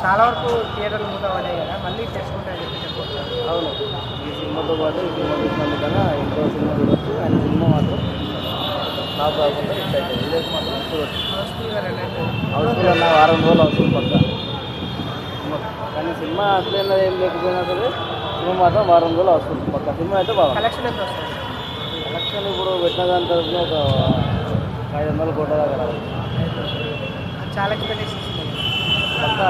చాలా వరకు థియేటర్లు మూతపడ్డాయి కదా, మళ్ళీ తెచ్చుకుంటాయని చెప్పి అవును, ఈ సినిమాతో పాటు ఈ సినిమా చూసినందుకన్నా ఇంకో సినిమా చూడొచ్చు. ఆయన సినిమా మాత్రం నాకు కాకుండా హిట్ అవుతుంది. విలేజ్ మాత్రం చూడొచ్చు. హౌస్ఫుల్ అన్న వారం రోజులు హౌస్ఫుల్ పక్క. కానీ సినిమా అసలు ఏం లేకపోయినా సరే సినిమా మాత్రం వారం రోజులు హౌస్ఫుల్ పక్క. సినిమా అయితే బాగా కలెక్షన్ ఎంత వస్తుంది? కలెక్షన్ ఇప్పుడు పెట్టిన దాని తరఫున ఒక 500 కోట్ల దాకా రావాలి. చాలా ఎక్స్పెక్టేషన్స్ పక్కా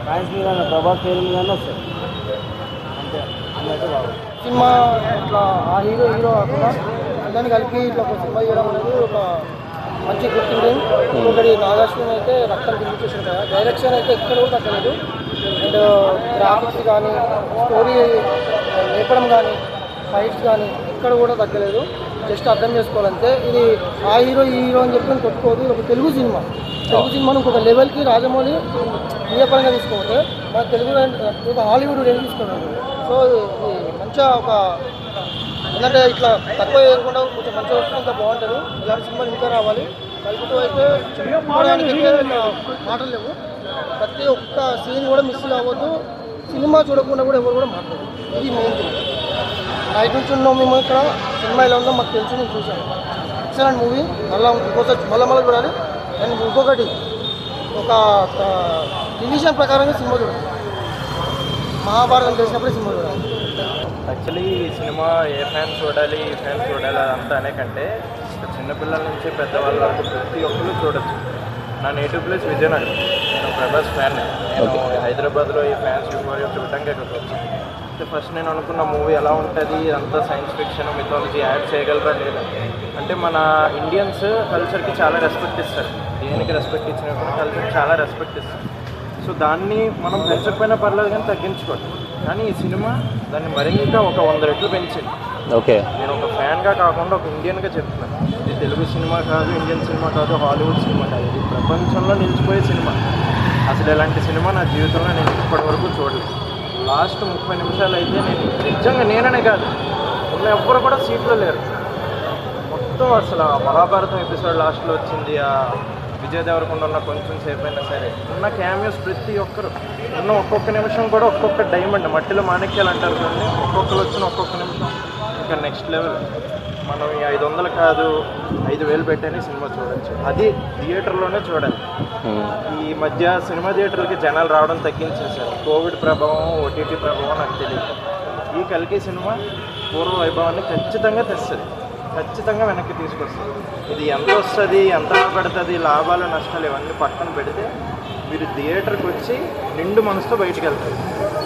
ఫ్యాన్స్ మీద ప్రభాస్ పేరు మీదనే వస్తుంది అంతే. అయితే బాగుంది సినిమా. ఇట్లా ఆ హీరో కాకుండా అందరినీ కలిపి ఇట్లా ఒక సినిమా చేయడం అనేది ఒక మంచి గుర్తింపు. ఇంకొకటి నాగార్జున అయితే రక్తం దించేసాడు కదా, డైరెక్షన్ అయితే ఎక్కడ కూడా తగ్గలేదు. అండ్ గ్రాఫిక్స్ కానీ స్టోరీ లేపడం కానీ ఫైట్స్ కానీ ఎక్కడ కూడా తగ్గలేదు. జస్ట్ అర్థం చేసుకోవాలంటే ఇది ఆ హీరో ఈ హీరో అని చెప్పి కొట్టుకోదు. ఇది ఒక తెలుగు సినిమాను ఇంకొక లెవెల్కి రాజమౌళి పరంగా తీసుకోకపోతే మన తెలుగు ఒక హాలీవుడ్ రేంజ్ తీసుకున్నాడు. సో ఇది మంచిగా ఒక ఎందుకంటే ఇట్లా తక్కువ చేయకుండా కొంచెం మంచిగా వస్తే ఇంకా బాగుంటుంది. ఇలాంటి సినిమాలు ఇంకా రావాలి. కలుపుతూ అయితే చెప్పుకోవడానికి మాటలు లేవు. ప్రతి ఒక్క సీన్ కూడా మిస్ అవ్వద్దు. సినిమా చూడకుండా కూడా ఎవరు కూడా మాట్లాడదు. ఇది మెయిన్ థింగ్. నైట్ నుంచి ఉన్నాం మేము ఇక్కడ. సినిమా ఎలా ఉందో మాకు తెలిసి నేను చూశాను. Excellent movie. మళ్ళీ చూడాలి. అండ్ ఇంకొకటి ఒక డివిజన్ ప్రకారంగా సినిమా చూడాలి. మహాభారతం తెలిసినప్పుడే సినిమా చూడాలి. యాక్చువల్లీ ఈ సినిమా ఏ ఫ్యాన్ చూడాలి ఈ ఫ్యాన్ చూడాలి అదంతా అనే కంటే చిన్నపిల్లల నుంచి పెద్దవాళ్ళ వరకు ప్రతి ఒక్కరు చూడొచ్చు. నా నేటివ్ ప్లేస్ విజయనగరం. నేను ప్రభాస్ ఫ్యాన్. నేను హైదరాబాద్లో ఈ ఫ్యాన్స్ యూఫోరియా చూడడానికి ఇక్కడికి వచ్చాను. అయితే ఫస్ట్ నేను అనుకున్న మూవీ ఎలా ఉంటుంది, అంతా సైన్స్ ఫిక్షన్ మిథాలజీ యాడ్ చేయగలరా లేదా అంటే మన ఇండియన్స్ కల్చర్కి చాలా రెస్పెక్ట్ ఇస్తారు. దేనికి రెస్పెక్ట్ ఇచ్చినప్పుడు కల్చర్కి చాలా రెస్పెక్ట్ ఇస్తారు. సో దాన్ని మనం పెంచకపోయినా పర్లేదు కానీ తగ్గించుకోండి. కానీ ఈ సినిమా దాన్ని మరింత ఒక 100 రెట్లు పెంచింది. ఓకే, నేను ఒక ఫ్యాన్గా కాకుండా ఒక ఇండియన్గా చెప్తున్నాను. ఇది తెలుగు సినిమా కాదు, ఇండియన్ సినిమా కాదు, హాలీవుడ్ సినిమా కాదు. ఇది ప్రపంచంలో నిలిచిపోయే సినిమా. అసలు ఇలాంటి సినిమా నా జీవితంలో నేను ఇప్పటివరకు చూడలేదు. లాస్ట్ 30 నిమిషాలు అయితే నేను నిజంగా నేననే కాదు ఉన్న ఎవ్వరు కూడా సీట్లో లేరు. మొత్తం అసలు మహాభారతం ఎపిసోడ్ లాస్ట్లో వచ్చింది. ఆ విజయ్ దేవరకొండ ఉన్న కొంచెం సేపు అయినా సరే ఉన్న క్యామియోస్ ప్రతి ఒక్కరు ఉన్న ఒక్కొక్క నిమిషం కూడా ఒక్కొక్క డైమండ్, మట్టిలో మాణిక్యాలు అంటారు కానీ ఒక్కొక్కరు వచ్చిన ఒక్కొక్క నిమిషం ఇంకా నెక్స్ట్ లెవెల్. మనం ఈ 500 కాదు 5,000 పెట్టని సినిమా చూడొచ్చు. అది థియేటర్లోనే చూడాలి. ఈ మధ్య సినిమా థియేటర్లకి జనాలు రావడం తగ్గించేశారు. కోవిడ్ ప్రభావం, ఓటీటీ ప్రభావం నాకు తెలియదు. ఈ కల్కి సినిమా పూర్వ వైభవాన్ని ఖచ్చితంగా తెస్తుంది, ఖచ్చితంగా వెనక్కి తీసుకొస్తుంది. ఇది ఎంత వస్తుంది, ఎంత పడుతుంది, లాభాలు నష్టాలు ఇవన్నీ పక్కన పెడితే మీరు థియేటర్కి వచ్చి నిండు మనసుతో బయటికి వెళ్తారు.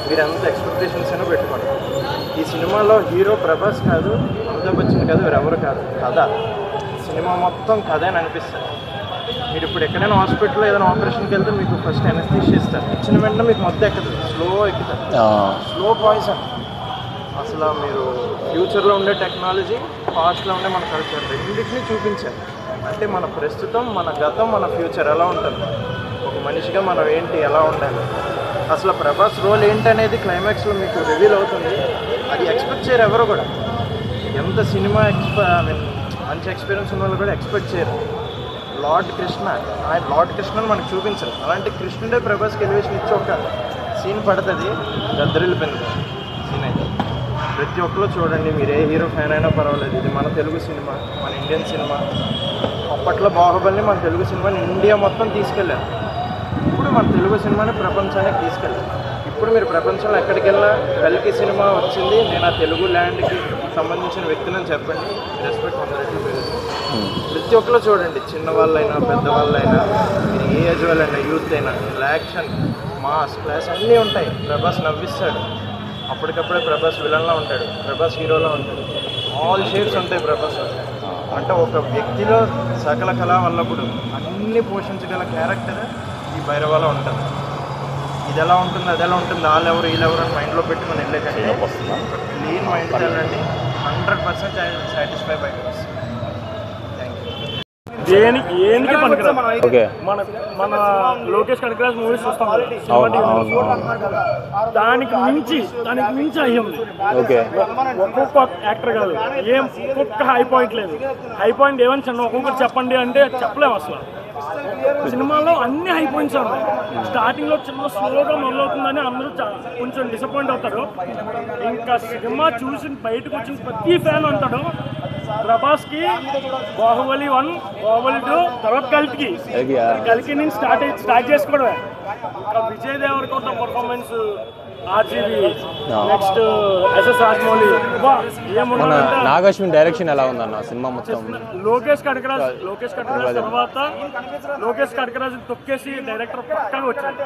మీరు ఎంత ఎక్స్పెక్టేషన్స్ అయినా పెట్టుకోండి. ఈ సినిమాలో హీరో ప్రభాస్ కాదు, అమితాబ్ బచ్చన్ కాదు, ఎవరెవరు కాదు, కథ. సినిమా మొత్తం కథ అని అనిపిస్తుంది. మీరు ఇప్పుడు ఎక్కడైనా హాస్పిటల్లో ఏదైనా ఆపరేషన్కి వెళ్తే మీకు ఫస్ట్ ఎనస్థీషియా ఇస్తారు. ఇచ్చిన వెంటనే మీకు మొత్తం ఎక్కుతుంది, స్లో ఎక్కుతుంది, స్లో పాయిజన్. అసలు మీరు ఫ్యూచర్లో ఉండే టెక్నాలజీ, పాస్ట్లో ఉండే మన కల్చర్ రెండింటినీ చూపించారు. అంటే మన ప్రస్తుతం, మన గతం, మన ఫ్యూచర్ ఎలా ఉంటుంది, ఒక మనిషిగా మనం ఏంటి, ఎలా ఉండాలి, అసలు ప్రభాస్ రోల్ ఏంటనేది క్లైమాక్స్లో మీకు రివీల్ అవుతుంది. అది ఎక్స్పెక్ట్ చేయరు ఎవరు కూడా. ఎంత సినిమా మంచి ఎక్స్పీరియన్స్ ఉన్న వాళ్ళు కూడా ఎక్స్పెక్ట్ చేయరు. లార్డ్ కృష్ణని మనకు చూపించరు. అలాంటి కృష్ణుడే ప్రభాస్కి ఎలివేషన్ ఇచ్చి ఒక సీన్ పడుతుంది, గద్దరిల్లిపోయింది సీన్. అయితే ప్రతి ఒక్కరు చూడండి. మీరు ఏ హీరో ఫ్యాన్ అయినా పర్వాలేదు. ఇది మన తెలుగు సినిమా, మన ఇండియన్ సినిమా. అప్పట్లో బాహుబలిని మన తెలుగు సినిమాని ఇండియా మొత్తం తీసుకెళ్ళారు. ఇప్పుడు మన తెలుగు సినిమాని ప్రపంచానికి తీసుకెళ్ళారు. ఇప్పుడు మీరు ప్రపంచంలో ఎక్కడికి వెళ్ళినా కల్కి సినిమా వచ్చింది, నేను ఆ తెలుగు ల్యాండ్కి సంబంధించిన వ్యక్తిని చెప్పండి, రెస్పెక్ట్ 100 రెట్లు పెరుగుతుంది. ప్రతి ఒక్కరు చూడండి, చిన్నవాళ్ళైనా పెద్దవాళ్ళైనా, మీరు ఏ ఏజ్ వాళ్ళైనా, యూత్ అయినా, యాక్షన్, మాస్, క్లాస్ అన్నీ ఉంటాయి. ప్రభాస్ నవ్విస్తాడు. అప్పటికప్పుడే ప్రభాస్ విలన్లా ఉంటాడు, ప్రభాస్ హీరోలో ఉంటాడు. ఆల్ షేడ్స్ ఉంటాయి ప్రభాస్. అంటే ఒక వ్యక్తిలో సకల కళా వల్లప్పుడు అన్ని పోషించగల క్యారెక్టర్ ఈ భైరవాలో ఉంటుంది. ఇది ఎలా ఉంటుంది, అది ఎలా ఉంటుంది, వాళ్ళెవరు వీళ్ళెవరు అని మైండ్లో పెట్టుకుని వెళ్ళే కంటే క్లీన్ మైండ్ వెళ్ళండి. 100% సాటిస్ఫై బై దిస్. దేనికి పనికిరాదు. మన లోకేష్ కనకరాజ్ మూవీస్ చూస్తాం కదా, దానికి మించి అయ్యింది. ఒక్కొక్క యాక్టర్ కాదు, ఒక్కొక్క హై పాయింట్ లేదు. హై పాయింట్ ఏమని చిన్న ఒక్కొక్కటి చెప్పండి అంటే చెప్పలేము అసలు. సినిమాలో అన్ని హై పాయింట్స్ ఉన్నాయి. స్టార్టింగ్ లో చిన్న స్లోగా మొదలవుతుందని అందరూ కొంచెం డిసప్పాయింట్ అవుతారు. ఇంకా సినిమా చూసి బయటకు వచ్చిన ప్రతి ఫ్యాన్ అంటాడు ప్రభాస్ కి బాహుబలి 1, బాహుబలి 2, తర్వాత కలికి నేను స్టార్ట్ చేసుకోవడమే. ఇంకా Vijay Deverakonda performance, RGV, next SS Rajamouli, Nag Ashwin direction ఎలా ఉందన్న సినిమా మొత్తం? లోకేష్ కనకరాజ్ తర్వాత లోకేష్ కనకరాజ్ తొక్కేసి డైరెక్టర్ పక్కన వచ్చాడు.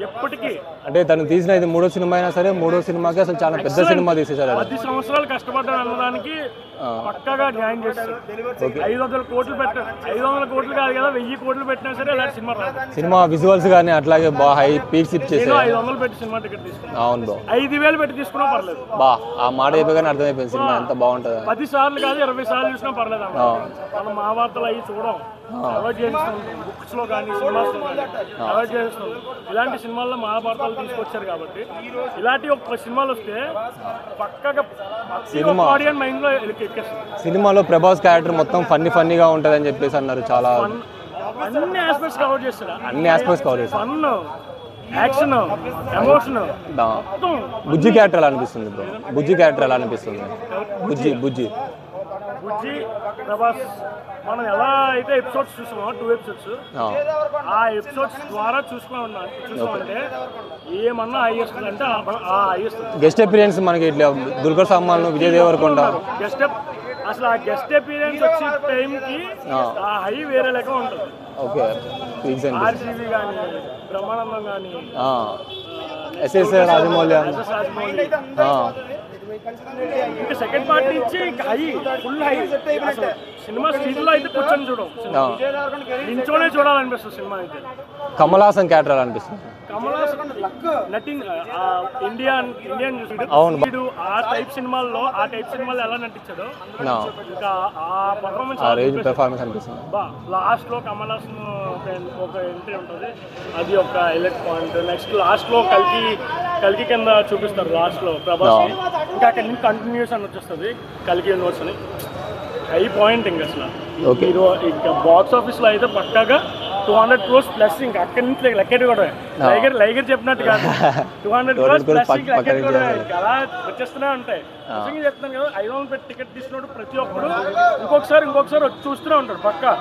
ఎప్పటికీ అంటే తను తీసిన ఇది 3వ సినిమా అయినా సరే 3వ సినిమాకి అసలు చాలా పెద్ద సినిమా తీసేశారు. 10 సంవత్సరాలు కష్టపడ్డాడు అనడానికి పక్కగా న్యాయం చేస్తారు. 500 కోట్లు పెట్టారు. 500 కోట్లు కాదు కదా, 1000 కోట్లు పెట్టినా సరే అలాంటి సినిమా రాదు. సినిమా విజువల్స్ కానీ అట్లాగే హై పీక్స్ ఇచ్చేసారు. 500 పెట్టి సినిమా టికెట్ తీసుకున్నాను. అవును బ్రో, 5000 పెట్టి తీసుకున్నా పర్లేదు. ఆ మాట అయిపోగానే అర్థమైపోయింది సినిమా ఎంత బాగుంటుంది. 10 సార్లు కాదు 20 సార్లు చూసినా పర్లేదు. మనం మహాభారతాలు అవి చూడం, అవాయిడ్ చేస్తాం. బుక్స్ లో కానీ సినిమాస్ లో కానీ అవాయిడ్ చేస్తాం. ఇలాంటి సినిమాల్లో మహాభారతాలు తీసుకొచ్చారు కాబట్టి ఇలాంటి ఒక సినిమాలు వస్తే పక్కగా ఆడియన్స్ మైండ్ లో ఎక్కేస్తుంది. సినిమాలో ప్రభాస్ క్యారెక్టర్ మొత్తం ఫన్నీగా ఉంటుంది అని చెప్పేసి అన్నారు. చాలా అన్ని ఆస్పెక్ట్స్ కవర్ చేస్తాడు. Fun, action, emotion. Bujji character ఎలా అనిపిస్తుంది బ్రో? బుజ్జి క్యారెక్టర్ ఎలా అనిపిస్తుంది? బుజ్జి ప్రభాస్ మనం ఎలా అయితే ఎపిసోడ్స్ చూసామో 2 ఎపిసోడ్స్, ఆ ఎపిసోడ్స్ ద్వారా చూసుకోమంటే ఏమన్నా హైయెస్ట్ అంటే ఆ హైయెస్ట్. గెస్ట్ అపీరియన్స్ మనకి ఇట్లా దుల్కర్ సల్మాన్, విజయ్ దేవరకొండ అసలు ఆ గెస్ట్ అపీరియన్స్ వచ్చే టైంకి ఆ హై వేరే లెక్క ఉంటుంది. ఓకే, ఆర్జీవి కానీ, బ్రహ్మానందం కానీ, ఎస్ఎస్ రాజమౌళి, ఇంకా సెకండ్ పార్ట్ నుంచి హై, ఫుల్ హై. సినిమా స్క్రీన్లో అయితే కూర్చొని చూడం, నించోనే చూడాలనిపిస్తుంది సినిమా అయితే. కమల్ హాసన్ క్యారెక్టర్ ఎలా అనిపిస్తుంది? కమల్ హాసన్ ఇండియన్ అవును, ఆ టైప్ సినిమాల్లో ఎలా నటించాడో ఇంకా ఆ పర్ఫార్మెన్స్ అనిపిస్తుంది. లాస్ట్ లో కమల్ హాసన్ ఒక ఎంట్రీ ఉంటుంది, అది ఒక హైలైట్ పాయింట్. నెక్స్ట్ లాస్ట్ లో కల్కి కింద చూపిస్తారు లాస్ట్ లో ప్రభాస్. ఇంకా అక్కడ నుంచి కంటిన్యూస్ అని వచ్చేస్తుంది కల్కి యూనివర్స్ అని. హై పాయింట్ ఇంకా అసలు హీరో. ఇంకా బాక్స్ ఆఫీస్ లో అయితే పక్కాగా 200 crores ప్లస్. ఇంకా అక్కడి నుంచి లెక్కెట్టు కూడా లైగర్ చెప్పినట్టు కాదు, 200 crores ప్లస్ లెక్కెట్టు కూడా అలా వచ్చేస్తూనే ఉంటాయి. నిజంగా చెప్తాను కదా, 500 పెట్టి టికెట్ తీసుకున్నప్పుడు ప్రతి ఒక్కరు ఇంకొకసారి వచ్చి చూస్తూనే ఉంటారు పక్కా.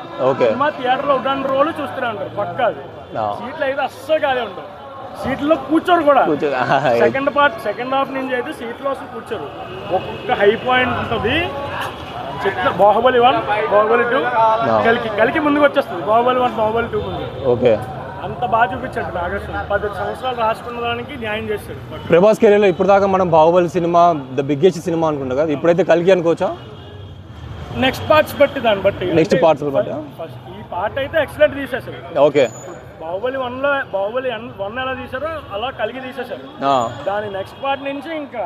సినిమా థియేటర్ లో ఉడాన్ రోలు చూస్తూనే ఉంటారు పక్కా. అది సీట్లు అయితే అస్సలు కాదే ఉంటారు, సీట్లో కూర్చోరు కూడా. సెకండ్ హాఫ్ నుంచి అయితే సీట్లో అసలు కూర్చోరు. ఒక్కొక్క హై పాయింట్ ఉంటుంది. బాహుబలి 1, బాహుబలి 2, కలికి ముందుకు వచ్చేస్తుంది. బాహుబలి 1, బాహుబలి 2 ముందు. ఓకే, అంత బాగా చూపించాడు నాగేశ్వర. 10 సంవత్సరాలు రాసుకున్న దానికి న్యాయం చేస్తాడు. ప్రభాస్ కెరీర్లో ఇప్పుడు దాకా మనం Baahubali cinema the biggest cinema అనుకుంటా కదా, ఇప్పుడైతే కలికి అనుకోవచ్చా? నెక్స్ట్ పార్ట్స్ బట్టి, దాన్ని బట్టి నెక్స్ట్ పార్ట్స్ బట్టి ఈ పార్ట్ అయితే ఎక్సలెంట్ తీసేసారు. ఓకే, బాహుబలి 1 ఎలా తీసారో అలా కలిగి తీసేసారు. దాని నెక్స్ట్ పార్ట్ నుంచి ఇంకా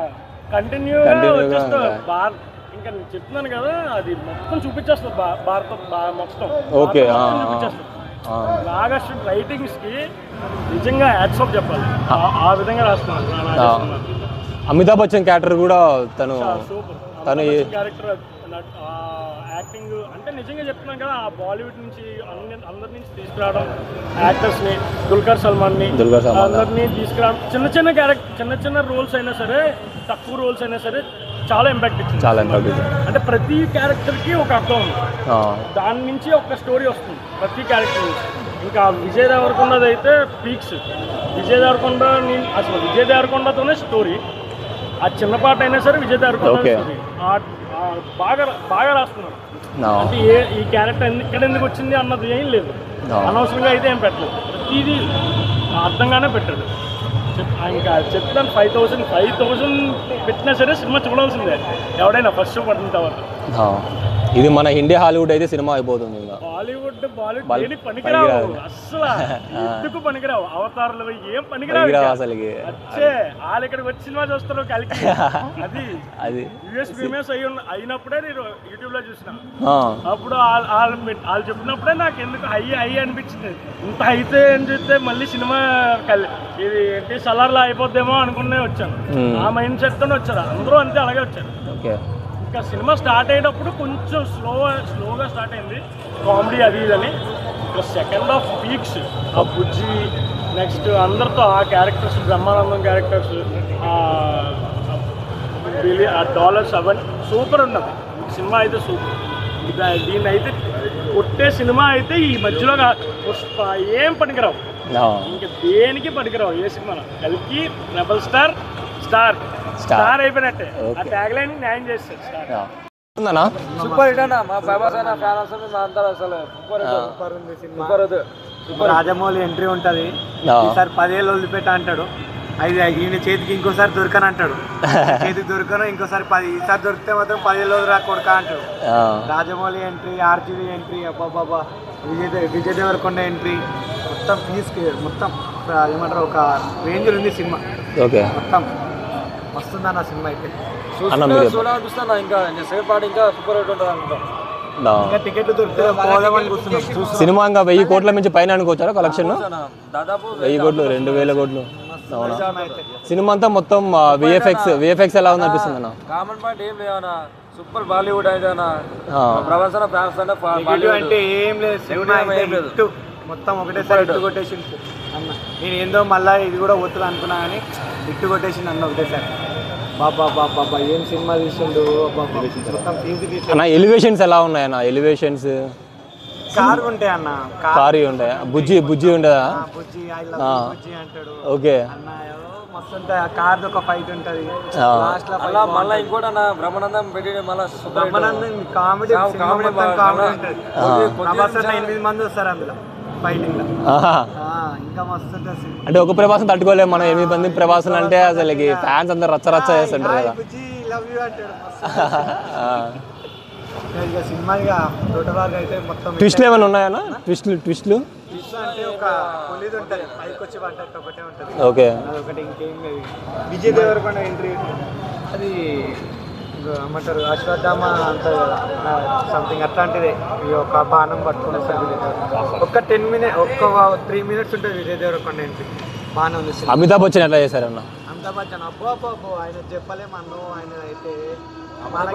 కంటిన్యూ ఇంకా నేను చెప్తున్నాను కదా, అది మొత్తం చూపించేస్తుంది భారత మొత్తం. ఓకే, నాగేశ్వర రైటింగ్స్ కి నిజంగా హ్యాట్స్ ఆఫ్ చెప్పాలి. ఆ విధంగా రాస్తున్నాను. అమితాబ్ బచ్చన్ క్యారెక్టర్ కూడా తను క్యారెక్టర్ యాక్టింగ్ అంటే నిజంగా చెప్తున్నాను కదా, ఆ బాలీవుడ్ నుంచి అందరి నుంచి తీసుకురావడం, యాక్టర్స్ని దుల్కర్ సల్మాన్ని అందరినీ తీసుకురావడం. చిన్న రోల్స్ అయినా సరే, తక్కువ రోల్స్ అయినా సరే చాలా ఇంపాక్ట్ ఇచ్చింది. అంటే ప్రతి క్యారెక్టర్కి ఒక అర్థం ఉంది, దాని నుంచి ఒక స్టోరీ వస్తుంది ప్రతి క్యారెక్టర్ నుంచి. ఇంకా విజయ్ దేవరకొండది అయితే పీక్స్. విజయ్ దేవరకొండతోనే స్టోరీ. ఆ చిన్న పాట అయినా సరే విజయ్ దేవరకొండ స్టోరీ బాగా రాస్తున్నారు. అంటే ఈ క్యారెక్టర్ ఇక్కడ ఎందుకు వచ్చింది అన్నది ఏం లేదు, అనవసరంగా అయితే ఏం పెట్టలేదు. ప్రతిదీ అర్థంగానే పెట్టాడు. ఇంకా చెప్తాను 5,000 పెట్టినా సరే సినిమా చూడాల్సిందే ఎవడైనా ఫస్ట్ షో పడిన తర్వాత. ఇది మన ఇండియా హాలీవుడ్ అయితే సినిమా అయిపోతుంది. ఇంకా బాలీవుడ్ దేనికి పనికిరావు అస్సలు, ఎందుకు పనికిరావు. అవతారాలు ఏం పనికిరావు అసలు. వచ్చే వాళ్ళు ఇక్కడికి వచ్చి సినిమా చూస్తారు కలికి. అది యూఎస్ ప్రీమియర్స్ అయినప్పుడే నేను యూట్యూబ్ లో చూసిన. అప్పుడు వాళ్ళు చెప్పినప్పుడే నాకు ఎందుకు హై అనిపించింది. ఇంత అయితే అని చూస్తే మళ్ళీ సినిమా ఇది ఏంటి సలార్లా అయిపోద్దేమో అనుకునే వచ్చాను. ఆ మైండ్ సెట్ తోనే వచ్చారు అందరూ, అంతే అలాగే వచ్చారు. ఇంకా సినిమా స్టార్ట్ అయ్యేటప్పుడు కొంచెం స్లోగా స్టార్ట్ అయింది, కామెడీ అది ఇదని. ఇంకా సెకండ్ హాఫ్ పీక్స్, ఆ బుజ్జి నెక్స్ట్ అందరితో ఆ క్యారెక్టర్స్, బ్రహ్మానందం క్యారెక్టర్స్, ఆ డాలర్స్ అవన్నీ సూపర్ ఉన్నది సినిమా అయితే. సూపర్. దీన్ని అయితే కొట్టే సినిమా అయితే ఈ మధ్యలో పుష్ప ఏం పనికిరావు, ఇంకా దేనికి పనికిరావు ఏ సినిమా. కలికి రెబల్ స్టార్ అయిపోయినట్టే. ఆ ట్యాగ్ లైన్ న్యాయం చేస్తారు స్టార్. సూపర్ హిట్ అన్న. మా ప్రభాస్ అన్న ఫ్యాన్ అసలు మా అంతా అసలు సూపర్ ఉంది సినిమా. రాజమౌళి ఎంట్రీ ఉంటుంది. ఈసారి 10 ఏళ్ళు వదిలిపెట్ట అంటాడు. ఈయన చేతికి ఇంకోసారి దొరకని అంటాడు. చేతికి దొరకను ఇంకోసారి ఈసారి దొరికితే మాత్రం 10 ఏళ్ళు రా కొడుక అంటాడు. రాజమౌళి ఎంట్రీ, ఆర్జీవి ఎంట్రీ, అబ్బాబాబా, విజయ్ దేవరకొండ ఎంట్రీ, మొత్తం మొత్తం ఏమంటారు ఒక రేంజ్ ఉంది సినిమా. మొత్తం వస్తుందన్న సినిమా అయితే. చూడాలనిపిస్తున్నా ఇంకా సేపు ఆడి ఇంకా సూపర్ హిట్ ఉంటుంది అనుకుంటాం. టికెట్లు దొరికితే పోదామని కూర్చున్నాం. సినిమా ఇంకా 1000 కోట్ల నుంచి పైన అనుకోవచ్చారా కలెక్షన్? దాదాపు 1000 కోట్లు, 2000 కోట్లు. సినిమా అంతా మొత్తం విఎఫ్ఎక్స్ ఎలా ఉంది అనిపిస్తుంది అన్న? కామన్ పాయింట్ ఏం లేదన్నా, సూపర్ బాలీవుడ్ అయితే అన్న. ప్రభాస్ అన్న ఫ్యాన్స్ అంటే ఏం లేదు, మొత్తం ఒకటేసారి ఇట్టు కొట్టేసింది అన్న. నేను ఏందో మళ్ళీ ఇది కూడా పోతుంది అనుకున్నా కానీ ఇట్టు కొట్టేసింది అన్న ఒకటేసారి. బాబా ఏం సినిమా తీసిండు మొత్తం ఫీజు. అన్న ఎలివేషన్స్ ఎలా ఉన్నాయన్న? ఎలివేషన్స్ కారు ఉంటాయి అన్న, కారు ఉంటాయా? బుజ్జి ఉండదా? బుజ్జి అంటాడు. ఓకే అన్న మస్తు ఉంటాయి. ఆ కార్ ఒక ఫైట్ ఉంటుంది లాస్ట్ లో. మళ్ళీ ఇంకోటి అన్న బ్రహ్మానందం పెట్టి మళ్ళీ బ్రహ్మానందం కామెడీ ఉంటుంది. 8 మంది వస్తారు అందులో ఫైటింగ్ లో. ఇంకా మస్తు ఉంటుంది. అంటే ఒక ప్రభాసం తట్టుకోలేము మనం, 8 మంది ప్రభాసం అంటే అసలు ఫ్యాన్స్ అందరు రచ్చ చేస్తుంటారు కదా. లవ్ యూ అంటాడు. ఇక సినిమా ఇక టోటల్ అయితే మొత్తం ట్విస్ట్లు ఏమైనా ఉన్నాయన్నా? ట్విస్ట్లు అంటే ఒక పొలిది ఉంటుంది, పైకి వచ్చి పడ్డట్టు ఒకటే ఉంటుంది. ఓకే, అదొకటి ఇంకేం లేదు. విజయ్ దేవరకొండ ఎంట్రీ అది ఏమంటారు అశ్వత్థామ అంటారు కదా సంథింగ్ అట్లాంటిదే. ఒక బాణం పట్టుకుని ఒక 10 మినిట్స్ ఒక్క 3 మినిట్స్ ఉంటుంది విజయ్ దేవరకొండ ఎంట్రీ. బాగానే ఉంది. అమితాబ్ బచ్చన్ ఎట్లా చేశారన్న? అమితాబ్ బచ్చన్ అబ్బో ఆయన చెప్పలేమన్ను. ఆయన అయితే అమితాబ్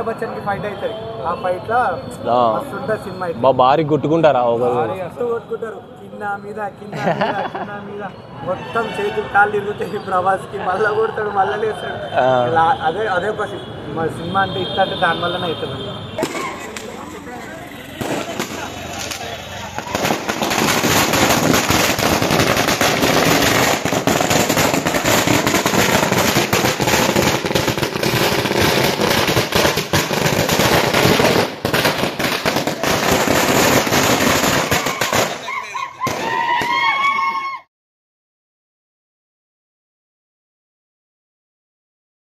బచ్చన్ కి ఫైట్ అవుతుంది. ఆ ఫైట్ లో మస్తు ఉంటుంది సినిమా. భారీ కొట్టుకుంటారా? కొట్టుకుంటారు కింద మీద మొత్తం చేతులు కాళ్ళు తిరుగుతాయి ప్రభాస్ కి. మళ్ళా కొడతాడు, మళ్ళా లేస్తాడు. అదే ఒక సినిమా అంటే ఇట్లా అంటే దాని వల్లనే అవుతుంది.